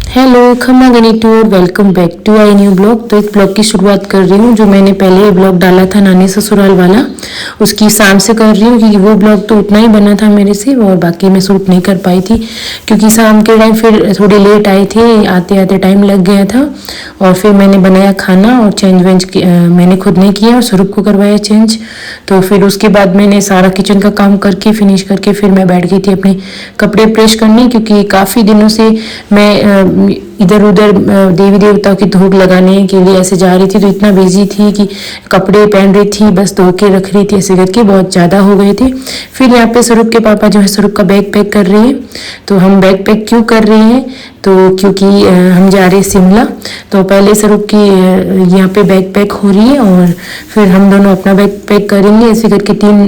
Hello खम्मा गनी tour, welcome back to I new blog. तो एक ब्लॉग की शुरुआत कर रही हूँ जो मैंने पहले ब्लॉग डाला था नानी ससुराल वाला, उसकी शाम से कर रही हूँ क्योंकि वो ब्लॉग तो उतना ही बना था मेरे से और बाकी मैं शूट नहीं कर पाई थी क्योंकि शाम के टाइम फिर थोड़ी लेट आई थी, आते आते टाइम लग गया था। और फिर मैंने बनाया खाना और चेंज वेंज मैंने खुद नहीं किया और स्वरूप को करवाया चेंज। तो फिर उसके बाद मैंने सारा किचन का काम करके फिनिश करके फिर मैं बैठ गई थी अपने कपड़े प्रेस करने क्योंकि काफ़ी दिनों से मैं इधर उधर देवी देवताओं की धूप लगाने के लिए ऐसे जा रही थी, तो इतना बिजी थी कि कपड़े पहन रही थी, बस धो के रख रही थी, ऐसे करके बहुत ज़्यादा हो गए थे। फिर यहाँ पे स्वरूप के पापा जो है स्वरूप का बैग पैक कर रही है। तो हम बैग पैक क्यों कर रहे हैं, तो क्योंकि हम जा रहे हैं शिमला। तो पहले स्वरूप की यहाँ पे बैग पैक हो रही है और फिर हम दोनों अपना बैग पैक करेंगे। ऐसे करके 3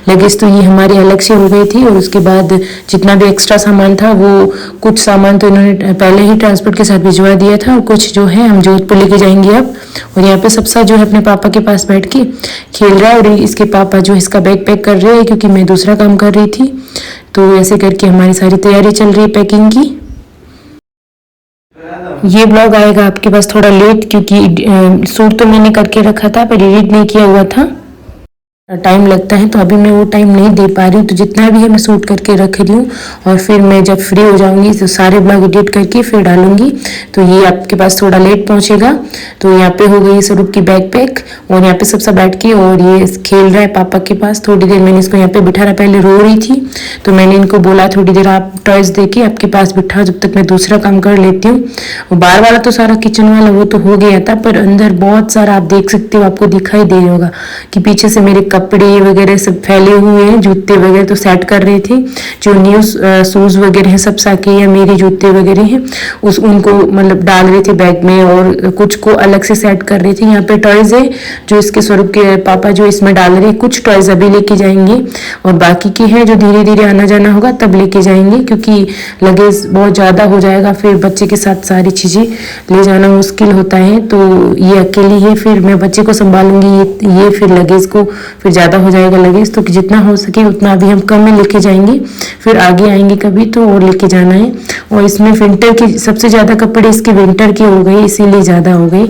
लगेज तो ये हमारे अलग से हो गई थी और उसके बाद जितना भी एक्स्ट्रा सामान था वो कुछ सामान तो इन्होंने पहले ही ट्रांसपोर्ट के साथ भिजवा दिया था और कुछ जो है हम जोधपुर लेके जाएंगे अब। और यहाँ पे सबसा जो है अपने पापा के पास बैठ के खेल रहा है और इसके पापा जो इसका बैग पैक कर रहे हैं क्योंकि मैं दूसरा काम कर रही थी। तो ऐसे करके हमारी सारी तैयारी चल रही है पैकिंग की। ये ब्लॉग आएगा आपके पास थोड़ा लेट क्योंकि शूट तो मैंने करके रखा था पर एडिट नहीं किया हुआ था, टाइम लगता है तो अभी मैं वो टाइम नहीं दे पा रही हूँ। तो जितना भी है मैं शूट करके रख रही हूँ और फिर मैं जब फ्री हो जाऊंगी तो सारे ब्लॉग एडिट करके फिर डालूंगी। तो ये आपके पास थोड़ा लेट पहुंचेगा। तो यहाँ पे हो गई स्वरूप की बैग पैक और यहाँ पे सबसे बैठ के और ये खेल रहा है पापा के पास। थोड़ी देर मैंने इसको यहाँ पे बिठा रहा, पहले रो रही थी तो मैंने इनको बोला थोड़ी देर आप टॉयज दे के आपके पास बिठा जब तक मैं दूसरा काम कर लेती हूँ। और बाहर वाला तो सारा किचन वाला वो तो हो गया था, पर अंदर बहुत सारा आप देख सकते हो, आपको दिखाई दे रहा होगा कि पीछे से मेरे कपड़े वगैरह सब फैले हुए हैं, जूते वगैरह तो सेट कर रहे थे। जो न्यू शूज वगैरह हैं सब साके या मेरे जूते वगैरह हैं उस उनको मतलब डाल रहे थे बैग में और कुछ को अलग से सेट कर रहे थे। यहाँ पे टॉयज है जो इसके स्वरूप के पापा जो इसमें डाल रहे हैं, कुछ टॉयज अभी लेके जाएंगे और बाकी की है जो धीरे धीरे आना जाना होगा तब लेके जाएंगे क्योंकि लगेज बहुत ज़्यादा हो जाएगा, फिर बच्चे के साथ सारी चीज़ें ले जाना मुश्किल होता है। तो ये अकेली है, फिर मैं बच्चे को संभालूंगी, ये फिर लगेज को फिर ज़्यादा हो जाएगा लगेज। तो जितना हो सके उतना अभी हम कम में लेके जाएंगे, फिर आगे आएंगे कभी तो और लेके जाना है। और इसमें विंटर की सबसे ज़्यादा कपड़े इसके विंटर के हो गए इसीलिए ज़्यादा हो गए।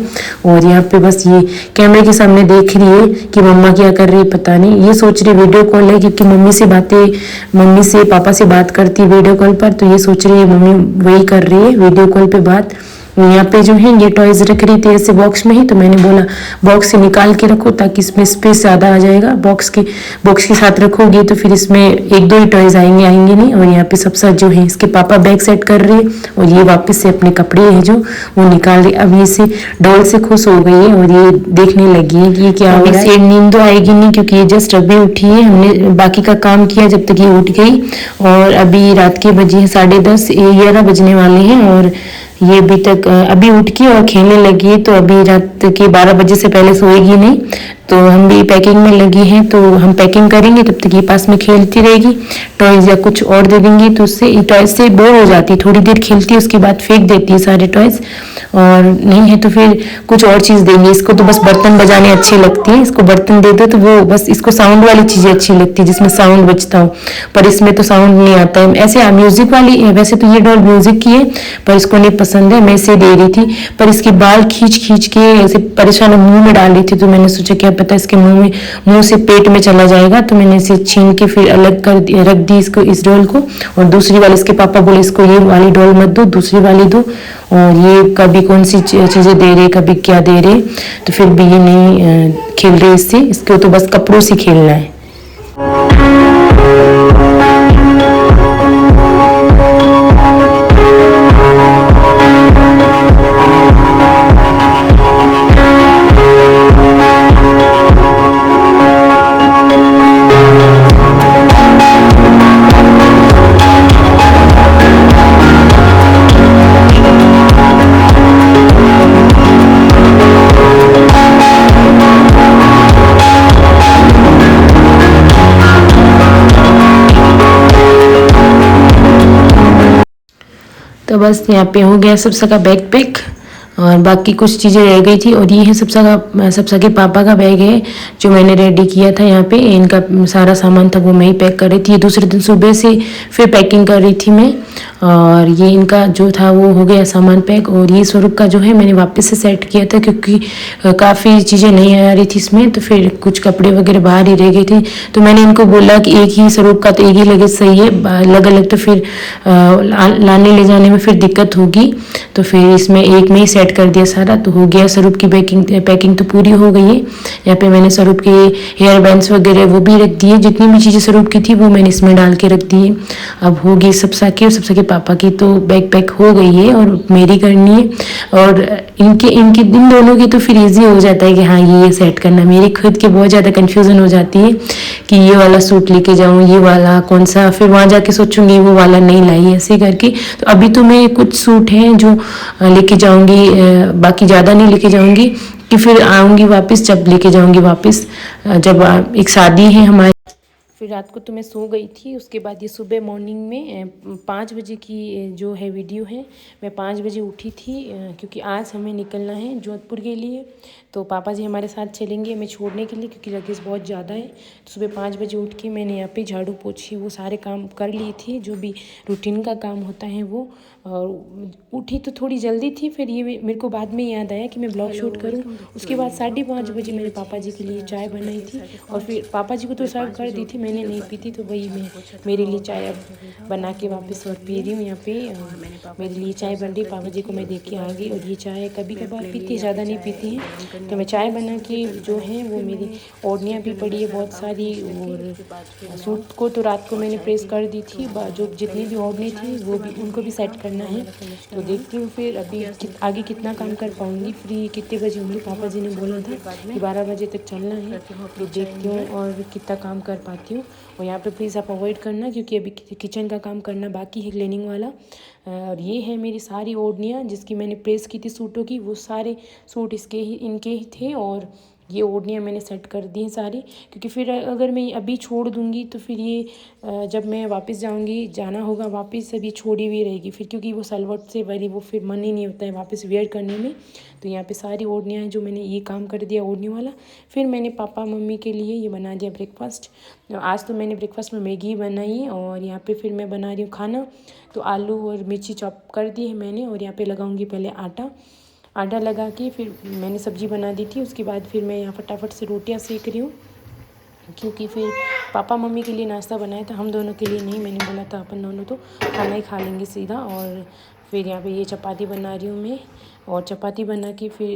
और यहाँ पे बस ये कैमरे के सामने देख रही है कि मम्मा क्या कर रही है पता नहीं, ये सोच रही वीडियो कॉल है क्योंकि मम्मी से पापा से बात करती है वीडियो कॉल पर, तो ये सोच रही है मम्मी वही कर रही है वीडियो कॉल पे बात। यहाँ पे जो है ये टॉयज रख रही थी ऐसे बॉक्स में ही, तो मैंने बोला बॉक्स से निकाल के रखो ताकि इसमें स्पेस ज़्यादा आ जाएगा। बॉक्स के साथ रखोगी तो फिर इसमें 1-2 ही टॉयज आएंगे नहीं। और यहाँ पे सब साथ जो है इसके पापा बैग सेट कर रहे हैं और ये वापस से अपने कपड़े है जो वो निकाल रही। अब ये से डॉल से खुश हो गई है और ये देखने लगी है कि ये क्या हो रहा है। नींद तो आएगी नहीं क्योंकि ये जस्ट अभी उठी है, हमने बाकी का काम किया जब तक ये उठ गई। और अभी रात के बजे हैं 10:30, 11 बजने वाले हैं और ये अभी तक अभी उठ के और खेलने लगी है। तो अभी रात के 12 बजे से पहले सोएगी नहीं। तो हम भी पैकिंग में लगी हैं, तो हम पैकिंग करेंगे तब तक ये पास में खेलती रहेगी। टॉयज या कुछ और दे देंगे तो उससे टॉयज से बोर हो जाती है, थोड़ी देर खेलती है उसके बाद फेंक देती है सारे टॉयज। और नहीं है तो फिर कुछ और चीज़ देंगे। इसको तो बस बर्तन बजाने अच्छे लगते हैं, इसको बर्तन दे दो तो वो बस इसको साउंड वाली चीज़ें अच्छी लगती है जिसमें साउंड बजता हो, पर इसमें तो साउंड नहीं आता है। ऐसे म्यूजिक वाली, वैसे तो ये डॉल म्यूजिक की है पर इसको नहीं पसंद है, मैं इसे दे रही थी पर इसके बाल खींच के ऐसे परेशान मुंह में डाल रही थी। तो मैंने सोचा क्या पता इसके मुंह से पेट में चला जाएगा, तो मैंने इसे छीन के फिर अलग कर रख दी इसको, इस डॉल को। और दूसरी वाली इसके पापा बोले इसको ये वाली डॉल मत दो, दूसरी वाली दो। और ये कभी कौन सी चीज़ें दे रहे कभी क्या दे रहे, तो फिर भी ये नहीं खेल रहे इससे, इसको तो बस कपड़ों से खेलना है। तो बस यहाँ पे हो गया सबसा का बैग पैक और बाकी कुछ चीज़ें रह गई थी। और ये है सबसा के पापा का बैग है जो मैंने रेडी किया था। यहाँ पे इनका सारा सामान था वो मैं ही पैक कर रही थी। दूसरे दिन सुबह से फिर पैकिंग कर रही थी मैं। और ये इनका जो था वो हो गया सामान पैक। और ये स्वरूप का जो है मैंने वापस से सेट किया था क्योंकि काफ़ी चीज़ें नहीं आ रही थी इसमें, तो फिर कुछ कपड़े वगैरह बाहर ही रह गए थे। तो मैंने इनको बोला कि एक ही स्वरूप का तो एक ही लगेज सही है, अलग अलग तो फिर लाने ले जाने में फिर दिक्कत होगी। तो फिर इसमें एक में ही सेट कर दिया सारा, तो हो गया। स्वरूप की पैकिंग तो पूरी हो गई है। यहाँ पे मैंने स्वरूप के हेयर बैंड्स वगैरह वो भी रख दिए, जितनी भी चीज़ें स्वरूप की थी वो मैंने इसमें डाल के रख दी है। अब होगी सबसा की और सबसा के पापा की तो बैग पैक हो गई है और मेरी करनी है। और इनके इनके इन दोनों की तो फिर ईजी हो जाता है कि हाँ ये सेट करना। मेरी खुद के बहुत ज़्यादा कन्फ्यूज़न हो जाती है कि ये वाला सूट लेके जाऊँ, ये वाला कौन सा, फिर वहाँ जाके सोचूंगी वो वाला नहीं लाई, ऐसे करके। तो अभी तो मैं कुछ सूट हैं जो लेके जाऊंगी, बाकी ज़्यादा नहीं लेके जाऊंगी कि फिर आऊँगी वापस जब लेके जाऊंगी वापस, जब एक शादी है हमारी। फिर रात को तो मैं सो गई थी। उसके बाद ये सुबह मॉर्निंग में 5 बजे की जो है वीडियो है। मैं 5 बजे उठी थी क्योंकि आज हमें निकलना है जोधपुर के लिए। तो पापा जी हमारे साथ चलेंगे हमें छोड़ने के लिए क्योंकि लगेज बहुत ज़्यादा है। तो सुबह 5 बजे उठ के मैंने यहाँ पे झाड़ू पोछी वो सारे काम कर ली थी, जो भी रूटीन का काम होता है वो। और उठी तो थोड़ी जल्दी थी, फिर ये मेरे को बाद में याद आया कि मैं ब्लॉग शूट करूं। उसके बाद 5:30 बजे मैंने पापा जी के लिए चाय बनाई थी और फिर पापा जी को तो सर्व कर दी थी, मैंने नहीं पी थी। तो वही मैं मेरे लिए चाय अब बना के वापस और पी रही हूँ यहाँ पे। मेरे लिए चाय बन रही, पापा जी को मैं देख के आ गई। और ये चाय कभी कभार पीती, ज़्यादा नहीं पीती हैं। तो मैं चाय बना के जो है वो मेरी ओढ़नियाँ भी पड़ी है बहुत सारी। और सूट को तो रात को मैंने प्रेस कर दी थी, जो जितनी भी ओढ़नी थी वो भी उनको भी सेट करना है। तो देखती हूँ फिर अभी आगे कितना काम कर पाऊँगी, फ्री कितने बजे होंगी। पापा जी ने बोला था कि 12 बजे तक चलना है, तो देखती हूँ और कितना काम कर पाती हूँ। और यहाँ पे प्लीज़ आप अवॉइड करना क्योंकि अभी किचन का काम करना बाकी है, क्लीनिंग वाला। और ये है मेरी सारी ओढ़नियाँ जिसकी मैंने प्रेस की थी सूटों की, वो सारे सूट इनके ही थे। और ये ओढ़नियाँ मैंने सेट कर दी हैं सारी, क्योंकि फिर अगर मैं अभी छोड़ दूँगी तो फिर ये जब मैं वापस जाना होगा वापस, अभी छोड़ी हुई रहेगी फिर, क्योंकि वो सलवट से भरी वो फिर मन ही नहीं होता है वापस वेयर करने में। तो यहाँ पे सारी ओढ़नियाँ हैं जो मैंने ये काम कर दिया ओढ़ने वाला। फिर मैंने पापा मम्मी के लिए ये बना दिया ब्रेकफास्ट। आज तो मैंने ब्रेकफास्ट में मैगी बनाई और यहाँ पे फिर मैं बना रही हूँ खाना। तो आलू और मिर्ची चॉप कर दी है मैंने और यहाँ पे लगाऊंगी पहले आटा लगा के फिर मैंने सब्ज़ी बना दी थी। उसके बाद फिर मैं यहाँ फटाफट से रोटियाँ सेक रही हूँ, क्योंकि फिर पापा मम्मी के लिए नाश्ता बनाया था, हम दोनों के लिए नहीं। मैंने बोला था अपन दोनों तो खाना ही खा लेंगे सीधा। और फिर यहाँ पे ये चपाती बना रही हूँ मैं, और चपाती बना के फिर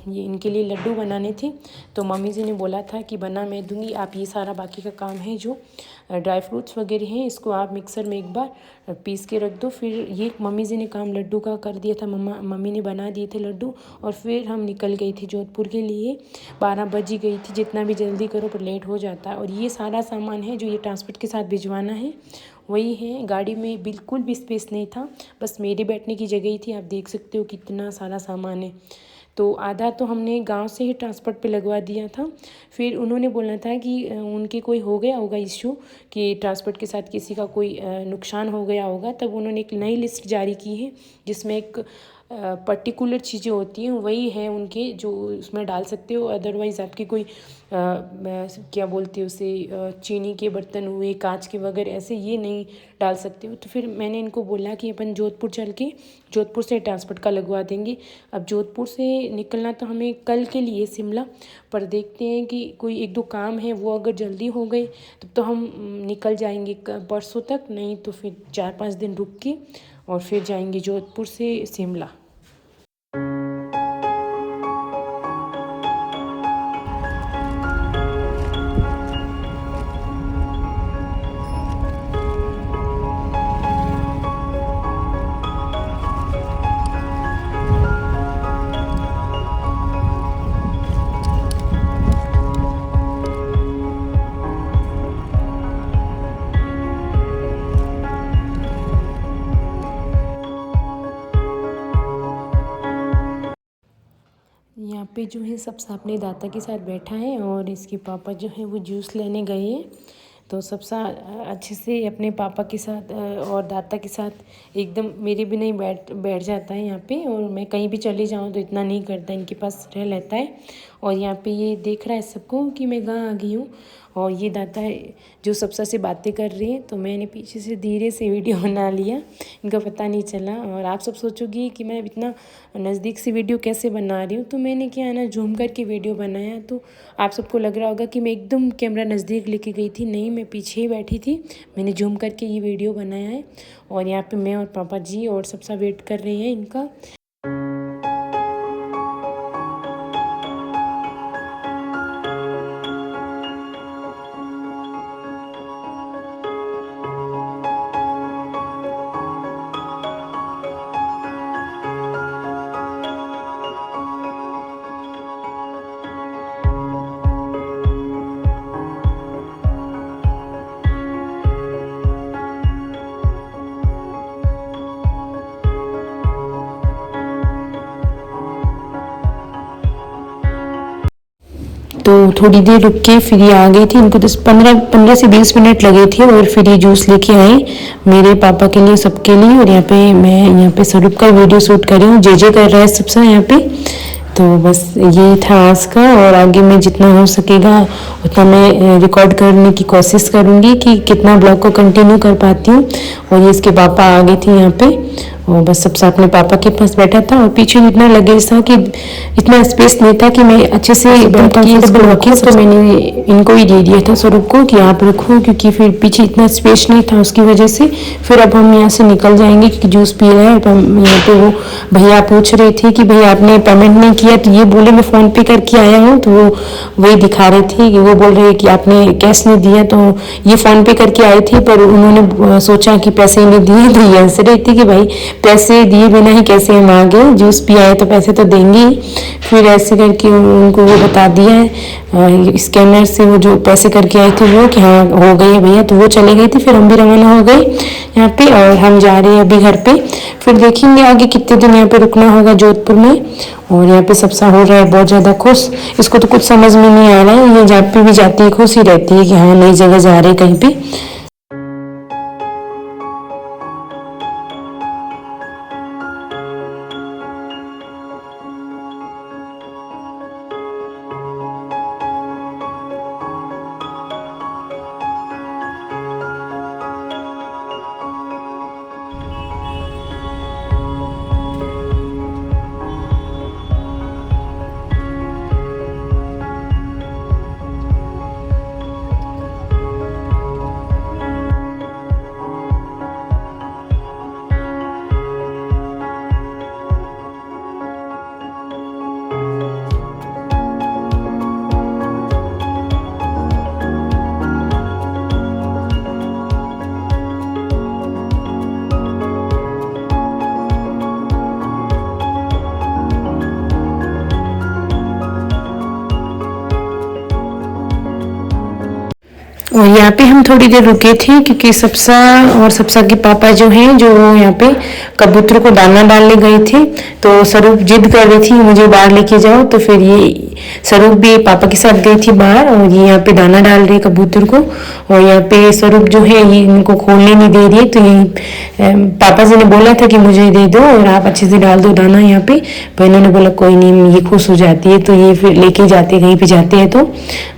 ये इनके लिए लड्डू बनाने थे। तो मम्मी जी ने बोला था कि बना मैं दूँगी, आप ये सारा बाकी का काम है जो ड्राई फ्रूट्स वगैरह हैं इसको आप मिक्सर में एक बार पीस के रख दो। फिर ये मम्मी जी ने काम लड्डू का कर दिया था, मम्मी ने बना दिए थे लड्डू। और फिर हम निकल गई थी जोधपुर के लिए। 12 बज ही गई थी, जितना भी जल्दी करो पर लेट हो जाता है। और ये सारा सामान है जो ये ट्रांसपोर्ट के साथ भिजवाना है, वही है। गाड़ी में बिल्कुल भी स्पेस नहीं था, बस मेरे बैठने की जगह ही थी। आप देख सकते हो कितना सारा सामान है। तो आधा तो हमने गांव से ही ट्रांसपोर्ट पे लगवा दिया था। फिर उन्होंने बोला था कि उनके कोई हो गया होगा इशू कि ट्रांसपोर्ट के साथ किसी का कोई नुकसान हो गया होगा, तब उन्होंने एक नई लिस्ट जारी की है जिसमें एक पर्टिकुलर चीज़ें होती हैं वही है उनके जो उसमें डाल सकते हो। अदरवाइज़ आपकी कोई क्या बोलते हो उसे, चीनी के बर्तन हुए, कांच के वगैरह, ऐसे ये नहीं डाल सकते हो। तो फिर मैंने इनको बोला कि अपन जोधपुर चल के जोधपुर से ट्रांसपोर्ट का लगवा देंगे। अब जोधपुर से निकलना तो हमें कल के लिए शिमला, पर देखते हैं कि कोई 1-2 काम है वो अगर जल्दी हो गए तब तो हम निकल जाएंगे परसों तक, नहीं तो फिर 4-5 दिन रुक के और फिर जाएंगे जोधपुर से शिमला। यहाँ पे जो है सब अपने दादा के साथ बैठा है और इसके पापा जो है वो जूस लेने गए हैं। तो सबसा अच्छे से अपने पापा के साथ और दादा के साथ एकदम मेरे भी नहीं बैठ जाता है यहाँ पे। और मैं कहीं भी चली जाऊँ तो इतना नहीं करता, इनके पास रह लेता है। और यहाँ पे ये देख रहा है सबको कि मैं गाँव आ गई हूँ। और ये दादा जो सबसे से बातें कर रही है, तो मैंने पीछे से धीरे से वीडियो बना लिया, इनका पता नहीं चला। और आप सब सोचोगी कि मैं इतना नज़दीक से वीडियो कैसे बना रही हूँ, तो मैंने क्या है ना जूम करके वीडियो बनाया। तो आप सबको लग रहा होगा कि मैं एकदम कैमरा नज़दीक लेके गई थी, नहीं, मैं पीछे ही बैठी थी, मैंने जूम करके ये वीडियो बनाया है। और यहाँ पे मैं और पापा जी और सबसा वेट कर रहे हैं इनका। तो थोड़ी देर रुक के फिर ये आ गई थी, इनको 15 से 20 मिनट लगे थे। और फिर ये जूस लेके आए मेरे पापा के लिए, सबके लिए। और यहाँ पे मैं यहाँ पे स्वरूप का वीडियो शूट कर रही हूँ, जे कर रहा है सबसे यहाँ पे। तो बस ये था आज का, और आगे मैं जितना हो सकेगा उतना मैं रिकॉर्ड करने की कोशिश करूँगी कि कितना ब्लॉग को कंटिन्यू कर पाती हूँ। और ये इसके पापा आ गए थे यहाँ पे, और बस सब साथ में पापा के पास बैठा था। और पीछे इतना लगेज था कि इतना स्पेस नहीं था कि मैं अच्छे से बैठ के रखी, तो मैंने इनको ही दे दिया था स्वरूप को कि आप रखो, क्योंकि फिर पीछे इतना स्पेस नहीं था उसकी वजह से। फिर अब हम यहाँ से निकल जाएंगे क्योंकि जूस पी रहे हैं। यहाँ पे वो भैया पूछ रहे थे कि भैया आपने पेमेंट नहीं किया, तो ये बोले मैं फ़ोन पे करके आया हूँ। तो वो वही दिखा रहे थे कि वो बोल रहे कि आपने कैश नहीं दिया, तो ये फ़ोन पे करके आए थे, पर उन्होंने सोचा कि पैसे ही नहीं दिए। तो ये हंस रहे थे कि भाई पैसे दिए बिना ही कैसे हम आ गए, जूस पी आए तो पैसे तो देंगे ही। फिर ऐसे करके उनको वो बता दिया है स्कैनर से, वो जो पैसे करके आए थे वो कि हाँ हो गए भैया, तो वो चले गए थे। फिर हम भी रवाना हो गए यहाँ पे, और हम जा रहे हैं अभी घर पे। फिर देखेंगे आगे कितने दिन यहाँ पे रुकना होगा जोधपुर में। और यहाँ पे सबसा हो रहा है बहुत ज़्यादा खुश, इसको तो कुछ समझ में नहीं आ रहा है, ये जहाँ पे भी जाती है खुश ही रहती है कि हाँ नई जगह जा रहे हैं कहीं पे। और यहाँ पे हम थोड़ी देर रुके थे क्योंकि सबसा और सबसा के पापा जो हैं, जो यहाँ पे कबूतर को दाना डालने गए थे। तो स्वरूप जिद कर रही थी मुझे बाहर लेके जाओ, तो फिर ये स्वरूप भी पापा के साथ गई थी बाहर, और ये यहाँ पे दाना डाल रही है कबूतर को। और यहाँ पे स्वरूप जो है ये इनको खोलने नहीं दे रही है, तो ये पापा जी ने बोला था कि मुझे दे दो और आप अच्छे से डाल दो दाना यहाँ पे। तो इन्होंने बोला कोई नहीं, ये खुश हो जाती है, तो ये फिर लेके जाते कहीं पे जाते हैं। तो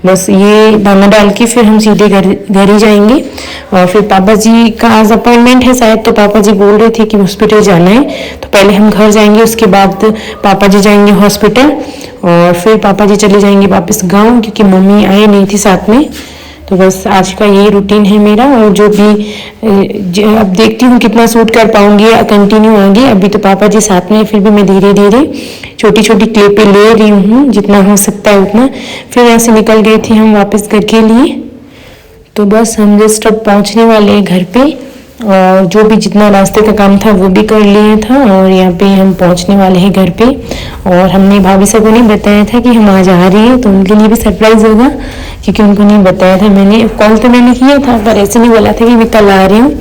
बस ये दाना डाल के फिर हम सीधे घर ही जाएंगे। और फिर पापा जी का आज अपॉइंटमेंट है शायद, तो पापा जी बोल रहे थे कि हॉस्पिटल जाना है, तो पहले हम घर जाएंगे, उसके बाद पापा जी जाएंगे हॉस्पिटल। और फिर पापा जी चले जाएंगे वापस गांव, क्योंकि मम्मी आई नहीं थी साथ में। तो बस आज का यही रूटीन है मेरा। और जो भी अब देखती हूँ कितना शूट कर पाऊंगी कंटिन्यू आगे। अभी तो पापा जी साथ में, फिर भी मैं धीरे धीरे छोटी छोटी क्लिपें ले रही हूँ जितना हो सकता है उतना। फिर यहाँ से निकल गए थे हम वापस घर के लिए। तो बस हम जस्ट अब पहुँचने वाले हैं घर पे, और जो भी जितना रास्ते का काम था वो भी कर लिया था। और यहाँ पे हम पहुँचने वाले हैं घर पे। और हमने भाभी सबको नहीं बताया था कि हम आज आ रहे हैं, तो उनके लिए भी सरप्राइज होगा, क्योंकि उनको नहीं बताया था। मैंने कॉल तो मैंने किया था, पर ऐसे नहीं बोला था कि मैं कल आ रही हूँ।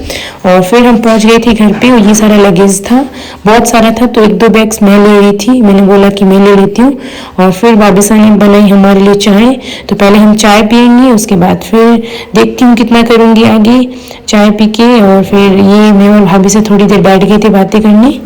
और फिर हम पहुँच गए थे घर पे, और ये सारा लगेज था, बहुत सारा था, तो 1-2 बैग्स मैं ले रही थी। मैंने बोला कि मैं ले लेती हूँ। और फिर भाभी साहब ने बनाई हमारे लिए चाय, तो पहले हम चाय पियेंगे, उसके बाद फिर देखती हूँ कितना करूँगी आगे चाय पी के। और फिर ये मैं और भाभी से थोड़ी देर बैठ गई थी बातें करने।